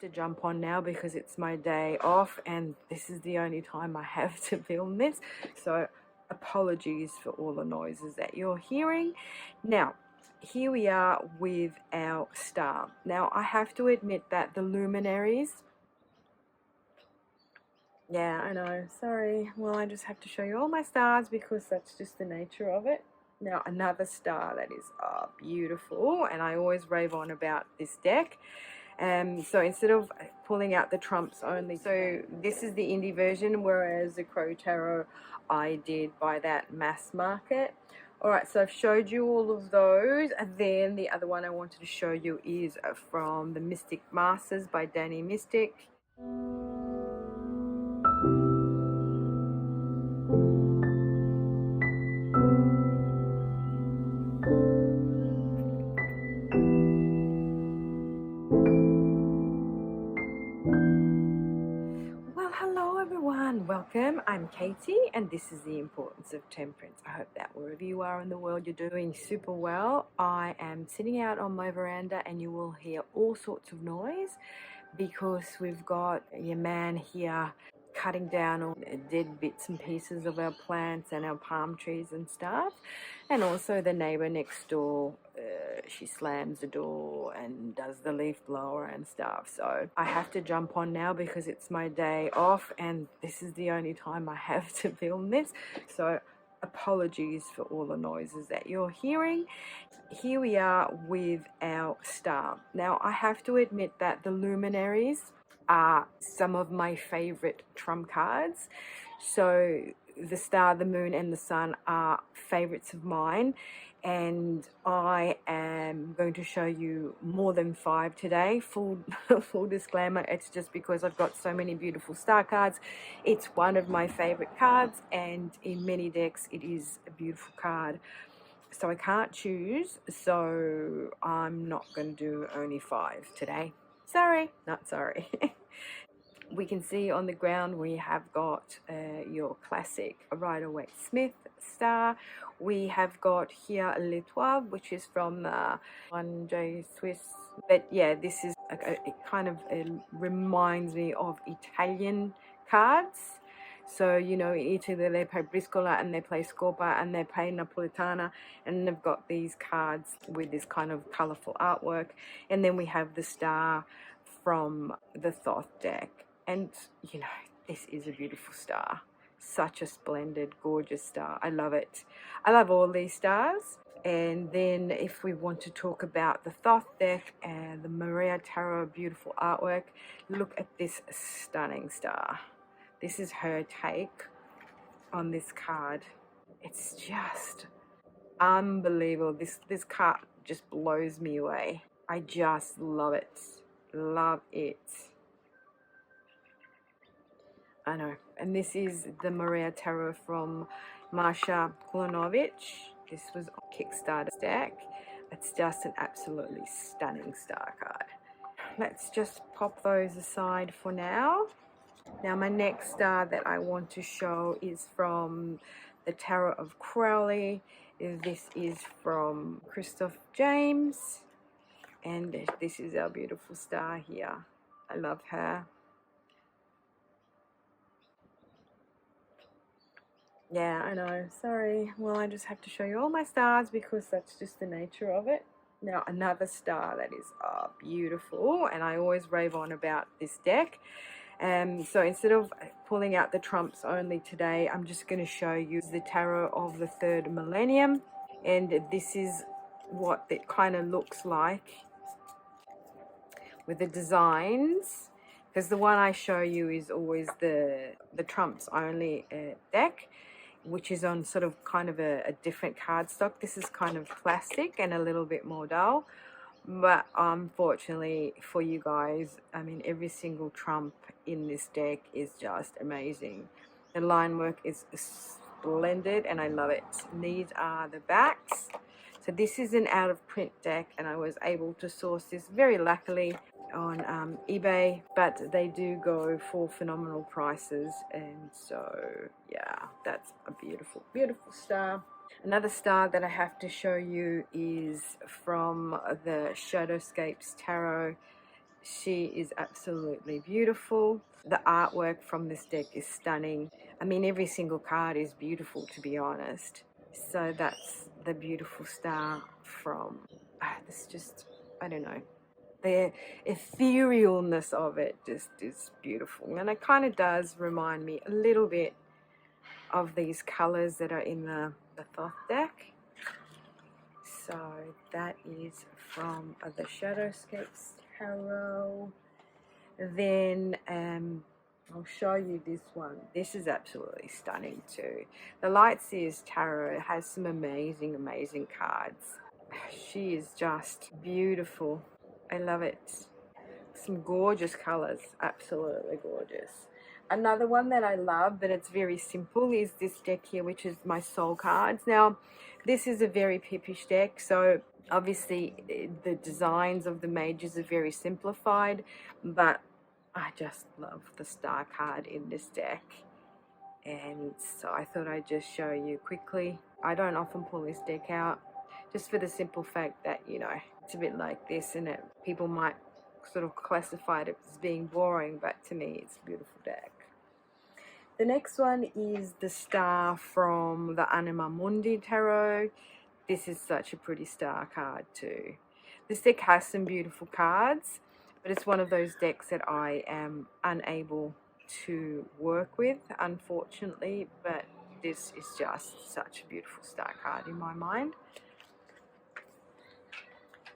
to jump on now because it's my day off and this is the only time I have to film this, so apologies for all the noises that you're hearing. Now here we are with our star. Now I have to admit that the luminaries, yeah, I know, sorry, well, I just have to show you all my stars because that's just the nature of it. Now another star that is beautiful, and I always rave on about this deck. So instead of pulling out the trumps only, so this is the indie version, whereas the Crow Tarot I did buy that mass market. Alright, so I've showed you all of those, and then the other one I wanted to show you is from the Mystic Masters by Danny Mystic. Hello everyone, welcome. I'm Katie and this is the importance of temperance. I hope that wherever you are in the world you're doing super well. I am sitting out on my veranda and you will hear all sorts of noise because we've got your man here cutting down all dead bits and pieces of our plants and our palm trees and stuff, and also the neighbor next door, she slams the door and does the leaf blower and stuff. So I have to jump on now because it's my day off and this is the only time I have to film this, so apologies for all the noises that you're hearing. Here we are with our star. Now I have to admit that the luminaries are some of my favorite trump cards. So the star, the moon and the sun are favorites of mine, and I am going to show you more than 5 today. Full disclaimer, it's just because I've got so many beautiful star cards. It's one of my favorite cards, and in many decks it is a beautiful card, so I can't choose, so I'm not going to do only 5 today. Sorry, not sorry. We can see on the ground we have got your classic Rider-Waite-Smith star. We have got here L'Etoile, which is from 1J Swiss. But yeah, this is it kind of reminds me of Italian cards. So, you know, in Italy they play Briscola and they play Scopa and they play Napolitana, and they've got these cards with this kind of colourful artwork. And then we have the star from the Thoth deck. And, you know, this is a beautiful star. Such a splendid, gorgeous star. I love it. I love all these stars. And then if we want to talk about the Thoth deck and the Maria Tarot beautiful artwork, look at this stunning star. This is her take on this card. It's just unbelievable. This card just blows me away. I just love it. Love it. I know. And this is the Maria Tarot from Marsha Kolonovich. This was on Kickstarter deck. It's just an absolutely stunning star card. Let's just pop those aside for now. Now my next star that I want to show is from the Tarot of Crowley. This is from Christoph James, and this is our beautiful star here. I love her. Yeah, I know, sorry, well, I just have to show you all my stars because that's just the nature of it. Now another star that is beautiful, and I always rave on about this deck. So instead of pulling out the trumps only today, I'm just going to show you the Tarot of the Third Millennium, and this is what it kind of looks like with the designs, because the one I show you is always the trumps only deck, which is on sort of kind of a different cardstock. This is kind of plastic and a little bit more dull. But unfortunately for you guys, I mean, every single trump in this deck is just amazing. The line work is splendid and I love it. These are the backs. So this is an out of print deck, and I was able to source this very luckily on eBay, but they do go for phenomenal prices. And so yeah, that's a beautiful, beautiful star. Another star that I have to show you is from the Shadowscapes Tarot She is absolutely beautiful. The artwork from this deck is stunning. I mean, every single card is beautiful, to be honest. So that's the beautiful star from, this just, I don't know. The etherealness of it just is beautiful. And it kind of does remind me a little bit of these colors that are in the Thoth deck. So that is from the Shadowscapes Tarot. Then I'll show you this one. This is absolutely stunning too. The Lightseers Tarot has some amazing, amazing cards. She is just beautiful. I love it. Some gorgeous colors, absolutely gorgeous. Another one that I love, but it's very simple, is this deck here, which is my soul cards. Now, this is a very pippish deck, so obviously the designs of the mages are very simplified, but I just love the star card in this deck. And so I thought I'd just show you quickly. I don't often pull this deck out, just for the simple fact that, you know, it's a bit like this, and people might sort of classify it as being boring, but to me it's a beautiful deck. The next one is the star from the Anima Mundi Tarot. This is such a pretty star card too. This deck has some beautiful cards, but it's one of those decks that I am unable to work with, unfortunately, but this is just such a beautiful star card in my mind.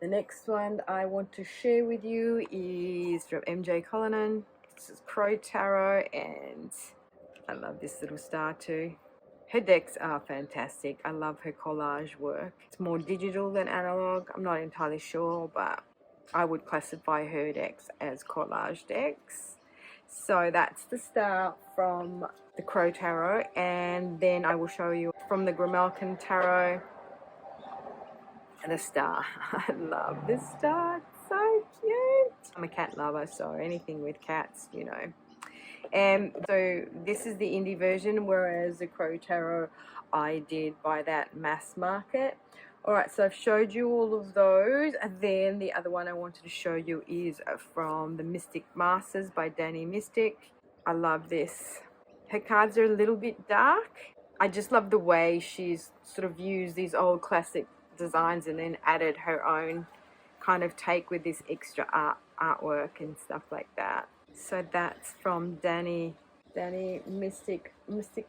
The next one I want to share with you is from MJ Cullinan. This is Crow Tarot, and I love this little star too. Her decks are fantastic. I love her collage work. It's more digital than analog. I'm not entirely sure, but I would classify her decks as collage decks. So that's the star from the Crow Tarot, and then I will show you from the Grimalkin Tarot. The star. I love this star. It's so cute. I'm a cat lover, so anything with cats, you know. And so this is the indie version, whereas the Crow Tarot I did buy that mass market. Alright, so I've showed you all of those, and then the other one I wanted to show you is from the Mystic Masters by Danny Mystic. I love this. Her cards are a little bit dark. I just love the way she's sort of used these old classic designs and then added her own kind of take with this extra artwork and stuff like that. So that's from Danny Mystic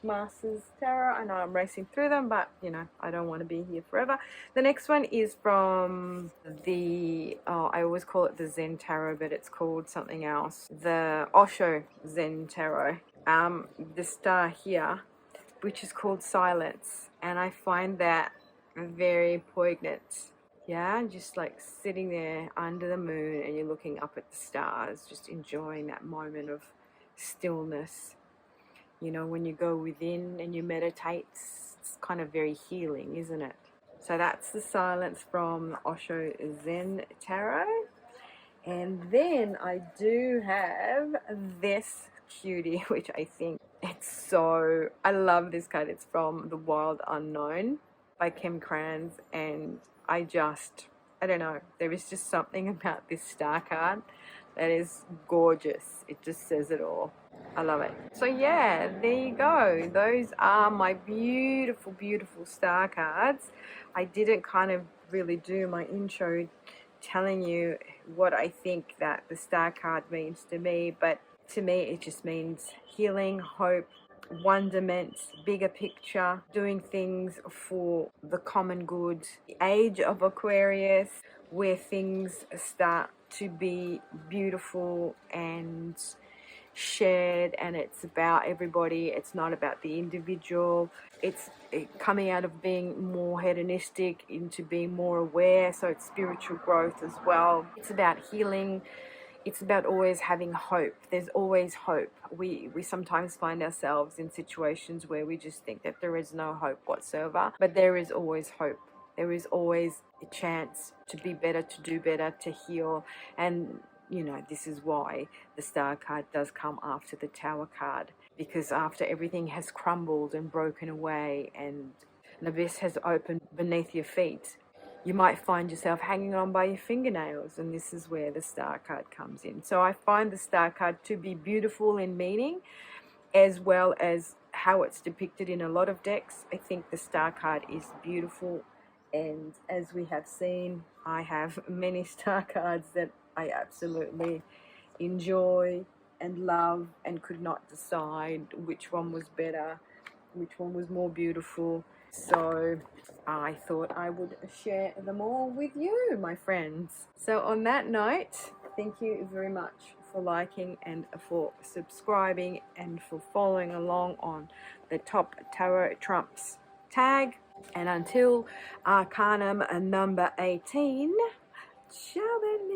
Masters Tarot. I know I'm racing through them, but you know, I don't want to be here forever. The next one is from the, I always call it the Zen Tarot, but it's called something else. The Osho Zen Tarot. The star here, which is called Silence, and I find that very poignant. Yeah, just like sitting there under the moon and you're looking up at the stars, just enjoying that moment of stillness. You know, when you go within and you meditate, it's kind of very healing, isn't it? So that's the Silence from Osho Zen Tarot. And then I do have this cutie, which I think it's so, I love this card. It's from The Wild Unknown by Kim Kranz, and I don't know, there is just something about this star card that is gorgeous. It just says it all. I love it. So yeah, there you go. Those are my beautiful, beautiful star cards. I didn't kind of really do my intro telling you what I think that the star card means to me, but to me it just means healing, hope, wonderment, bigger picture, doing things for the common good. The age of Aquarius, where things start to be beautiful and shared, and it's about everybody. It's not about the individual. It's coming out of being more hedonistic into being more aware, so it's spiritual growth as well. It's about healing. It's about always having hope. There's always hope. We sometimes find ourselves in situations where we just think that there is no hope whatsoever, but there is always hope. There is always a chance to be better, to do better, to heal. And you know, this is why the star card does come after the tower card, because after everything has crumbled and broken away and an abyss has opened beneath your feet, you might find yourself hanging on by your fingernails, and this is where the star card comes in. So I find the star card to be beautiful in meaning, as well as how it's depicted in a lot of decks. I think the star card is beautiful, and as we have seen, I have many star cards that I absolutely enjoy and love, and could not decide which one was better, which one was more beautiful. So I thought I would share them all with you, my friends. So on that note, thank you very much for liking and for subscribing and for following along on the Top Tarot Trumps tag. And until Arcanum number 18, ciao then.